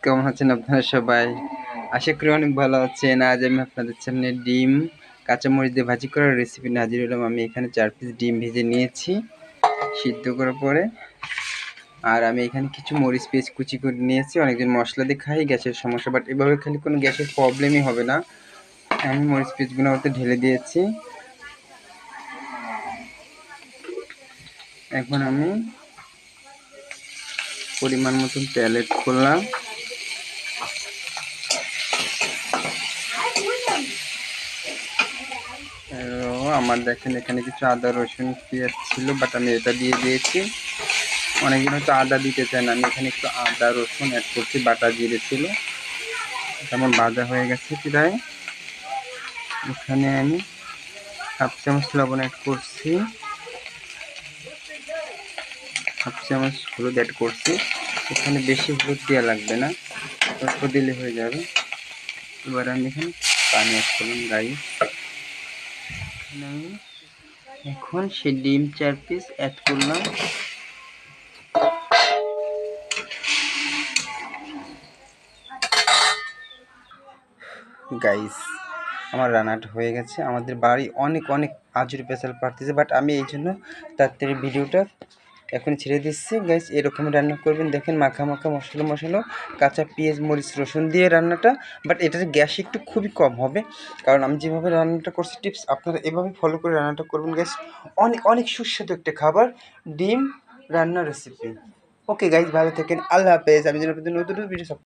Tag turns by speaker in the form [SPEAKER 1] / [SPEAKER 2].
[SPEAKER 1] কেমন আছেন আপনারা সবাই? আশা করি অনেক ভালো আছেন। আজ আমি আপনাদের সামনে ডিম কাঁচামরিচ দিয়ে ভাজি করার রেসিপি নিয়ে হাজির হলাম। আমি এখানে 4 পিস ডিম ভেজে নিয়েছি সিদ্ধ করার পরে। আর আমি এখানে কিছু মরিচ পেঁয়াজ কুচি করে নিয়েছি। অনেকজন মশলা দিয়ে খায়, গ্যাসের সমস্যা, বাট এভাবে খেলে কোনো গ্যাসের প্রবলেমই হবে না। আমি মরিচ পেঁয়াজগুলো ওতে ঢেলে দিয়েছি। এখন আমি পরিমাণ মতন তেল এড করলাম। আমার দেখেন এখানে কিছু আদা রসুন পেঁয়াজ ছিল, বাট আমি এটা দিয়ে দিয়েছি। অনেকজন হয়তো আদা দিতে চান, আমি এখানে একটু আদা রসুন অ্যাড করছি, বাটা জিরে ছিল। তেমন ভাজা হয়ে গেছে প্রায়। এখানে আমি হাফ চামচ লবণ অ্যাড করছি, হাফ চামচ হলুদ অ্যাড করছি। এখানে বেশি হলুদ দেওয়া লাগবে না, অল্প দিলে হয়ে যাবে। এবার আমি এখানে পানি অ্যাড করলাম গাইস। আমি এখন সেই ডিম 4 পিস অ্যাড করলাম। গাইস আমার রান্নাটা হয়ে গেছে। আমাদের বাড়ি অনেক আজুরি পেশাল পারতেছে, বাট আমি এই জন্য তাড়াতাড়ি ভিডিওটা এখন ছেড়ে দিচ্ছি। গাইস এরকমই রান্না করবেন, দেখেন মাখা মশলা কাঁচা পেঁয়াজ মরিচ রসুন দিয়ে রান্নাটা। বাট এটার গ্যাস একটু খুবই কম হবে, কারণ আমি যেভাবে রান্নাটা করছি টিপস আপনারা এভাবে ফলো করে রান্নাটা করবেন। গাইস অনেক সুস্বাদু একটা খাবার, ডিম রান্নার রেসিপি। ওকে গাইস, ভালো থাকেন, আল্লাহ হাফেজ। আমি যেন নতুন ভিডিও